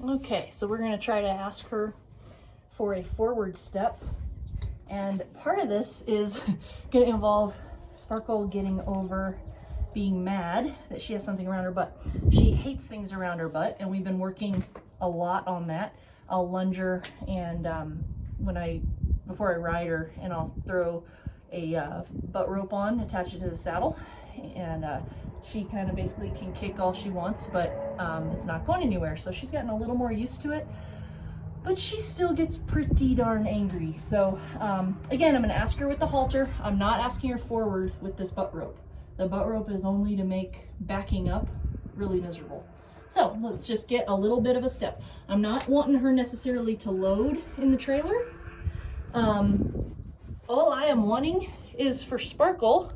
Okay, so we're gonna try to ask her for a forward step. And part of this is gonna involve Sparkle getting over being mad that she has something around her butt. She hates things around her butt, and we've been working a lot on that. I'll lunge her, and before I ride her, and I'll throw a butt rope on, attach it to the saddle, and she kind of basically can kick all she wants, but it's not going anywhere. So she's gotten a little more used to it, but she still gets pretty darn angry. So again, I'm gonna ask her with the halter. I'm not asking her forward with this butt rope. The butt rope is only to make backing up really miserable. So let's just get a little bit of a step. I'm not wanting her necessarily to load in the trailer. All I am wanting is for Sparkle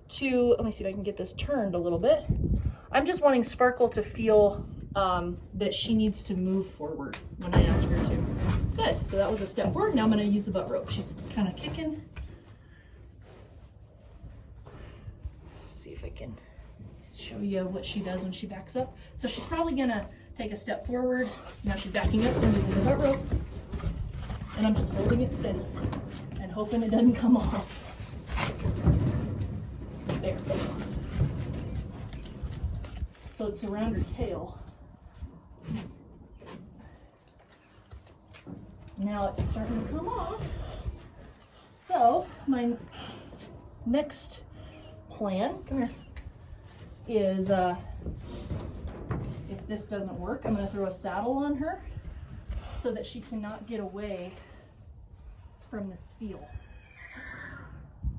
to, let me see if I can get this turned a little bit. I'm just wanting Sparkle to feel that she needs to move forward when I ask her to. Good, so that was a step forward. Now I'm gonna use the butt rope. She's kind of kicking. See if I can show you what she does when she backs up. So she's probably gonna take a step forward. Now she's backing up, so I'm using the butt rope. And I'm just holding it steady and hoping it doesn't come off. There. So it's around her tail. Now it's starting to come off. So my next plan, come here, is if this doesn't work, I'm going to throw a saddle on her so that she cannot get away from this feel.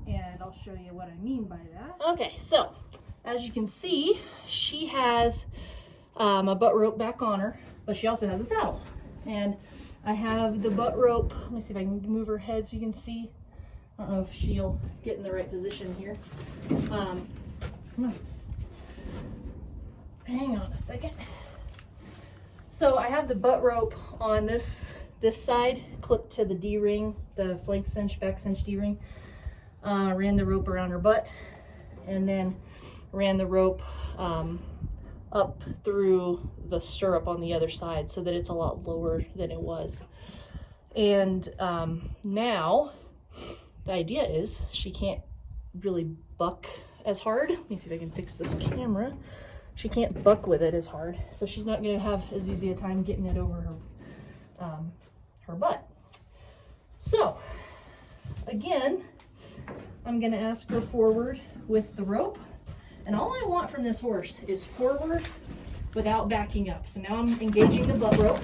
And I'll show you what I mean by that. Okay, so as you can see, she has a butt rope back on her, but she also has a saddle. And I have the butt rope, let me see if I can move her head so you can see. I don't know if she'll get in the right position here. Come on. Hang on a second. So I have the butt rope on this side, clipped to the D-ring, the flank cinch, back cinch D-ring. Ran the rope around her butt, and then ran the rope up through the stirrup on the other side so that it's a lot lower than it was. And now the idea is she can't really buck as hard. Let me see if I can fix this camera. She can't buck with it as hard, so she's not going to have as easy a time getting it over her butt. So again, I'm going to ask her forward with the rope, and all I want from this horse is forward without backing up. So now I'm engaging the butt rope.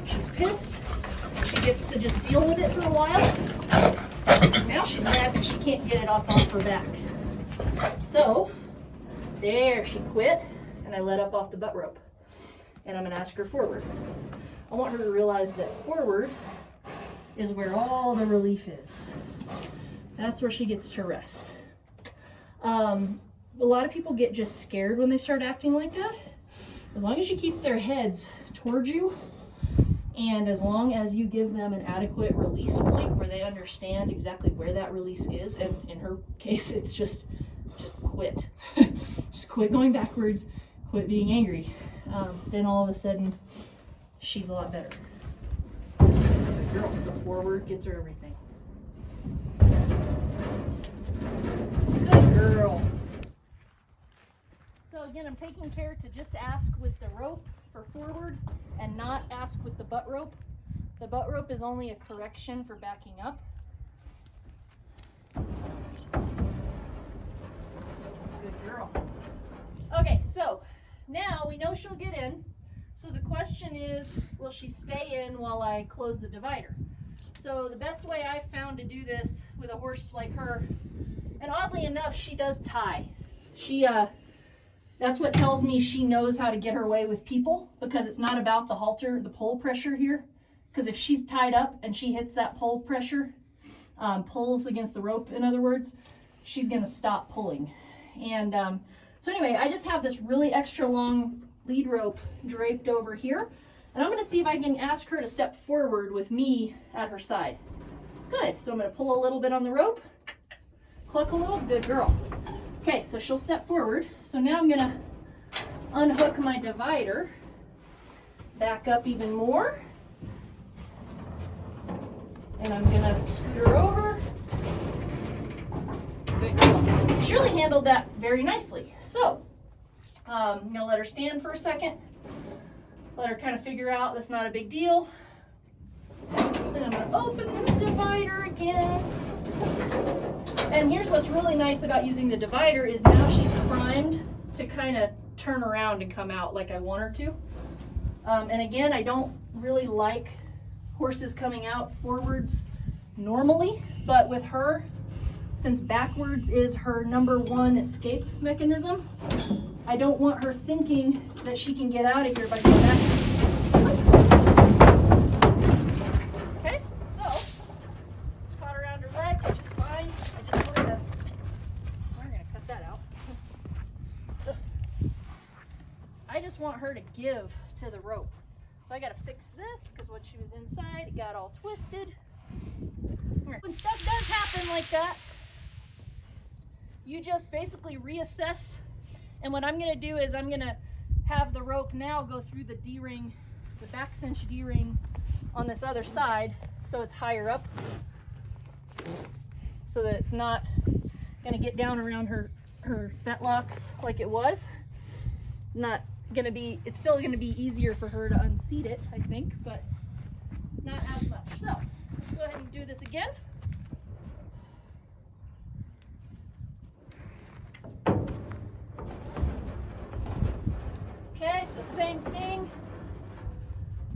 She's pissed. She gets to just deal with it for a while. Now she's mad that she can't get it off her back. So there, she quit, and I let up off the butt rope. And I'm going to ask her forward. I want her to realize that forward is where all the relief is. That's where she gets to rest. A lot of people get just scared when they start acting like that. As long as you keep their heads towards you, and as long as you give them an adequate release point where they understand exactly where that release is, and in her case, it's just quit. Just quit going backwards, quit being angry. Then all of a sudden, she's a lot better. Good girl, so forward gets her everything. Good girl. So again, I'm taking care to just ask with the rope for forward and not ask with the butt rope. The butt rope is only a correction for backing up. Good girl. Okay, so now we know she'll get in. So the question is, will she stay in while I close the divider? So the best way I've found to do this with a horse like her, and oddly enough, she does tie. That's what tells me she knows how to get her way with people, because it's not about the halter, the pull pressure here. Because if she's tied up and she hits that pull pressure, pulls against the rope, in other words, she's going to stop pulling. And so anyway, I just have this really extra long lead rope draped over here. And I'm going to see if I can ask her to step forward with me at her side. Good. So I'm going to pull a little bit on the rope, cluck a little. Good girl. Okay, so she'll step forward. So now I'm going to unhook my divider back up even more. And I'm gonna scoot her over. Good girl. Shirley handled that very nicely. So, I'm gonna let her stand for a second. Let her kind of figure out that's not a big deal. Then I'm gonna open the divider again. And here's what's really nice about using the divider is now she's primed to kind of turn around and come out like I want her to. And again, I don't really like horses coming out forwards normally, but with her, since backwards is her #1 escape mechanism, I don't want her thinking that she can get out of here by going backwards. Oops. Okay, so it's caught around her leg, which is fine. I just wanted to, we're gonna cut that out. I just want her to give to the rope. So I gotta fix this because when she was inside, it got all twisted. When stuff does happen like that, you just basically reassess. And what I'm gonna do is I'm gonna have the rope now go through the D-ring, the back cinch D-ring on this other side, so it's higher up, so that it's not gonna get down around her fetlocks like it was. Not gonna be, it's still gonna be easier for her to unseat it, I think, but not as much. So let's go ahead and do this again. Okay, so same thing.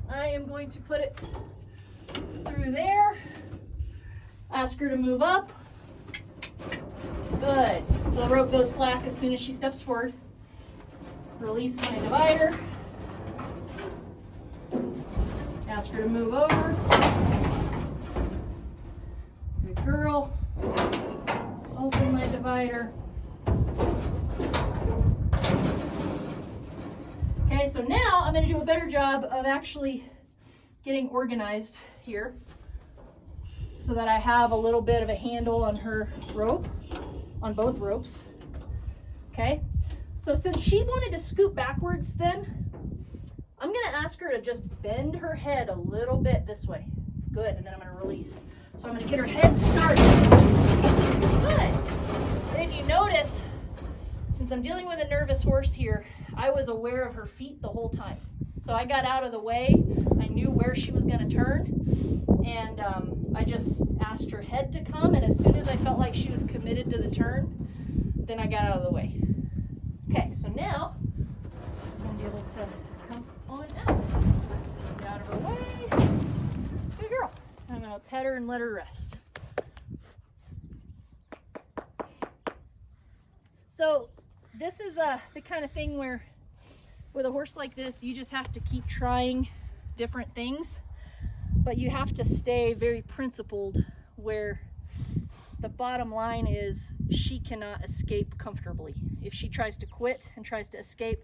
I am going to put it through there. Ask her to move up. Good. So the rope goes slack as soon as she steps forward. Release my divider. Ask her to move over. Good girl. Open my divider. Okay, so now I'm going to do a better job of actually getting organized here so that I have a little bit of a handle on her rope, on both ropes. Okay, so since she wanted to scoot backwards then, I'm going to ask her to just bend her head a little bit this way. Good, and then I'm going to release. So I'm going to get her head started. Good. And if you notice, since I'm dealing with a nervous horse here, I was aware of her feet the whole time. So I got out of the way. I knew where she was going to turn. And I just asked her head to come. And as soon as I felt like she was committed to the turn, then I got out of the way. Okay, so now she's going to be able to come on out. Get out of her way. Good girl. I'm going to pet her and let her rest. So this is the kind of thing where with a horse like this, you just have to keep trying different things, but you have to stay very principled where the bottom line is she cannot escape comfortably. If she tries to quit and tries to escape,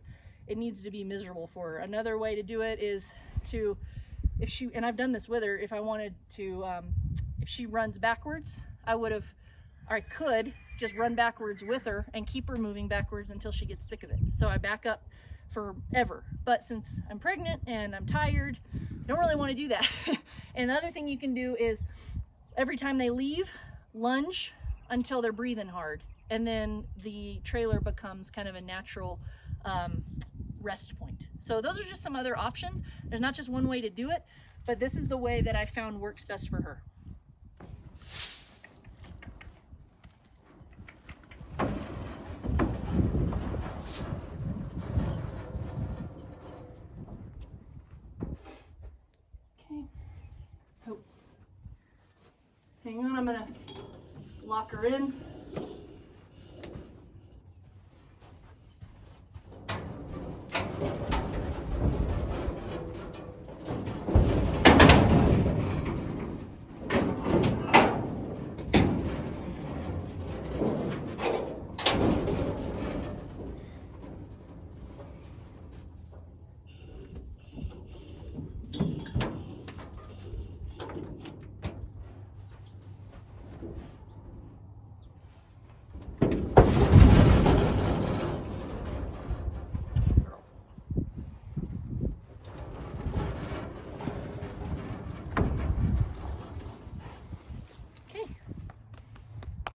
it needs to be miserable for her. Another way to do it is to, if she, and I've done this with her, if I wanted to, if she runs backwards, I could just run backwards with her and keep her moving backwards until she gets sick of it. So I back up forever. But since I'm pregnant and I'm tired, I don't really want to do that. And the other thing you can do is every time they leave, lunge until they're breathing hard. And then the trailer becomes kind of a natural rest point. So those are just some other options. There's not just one way to do it, but this is the way that I found works best for her. Hang on, I'm gonna lock her in.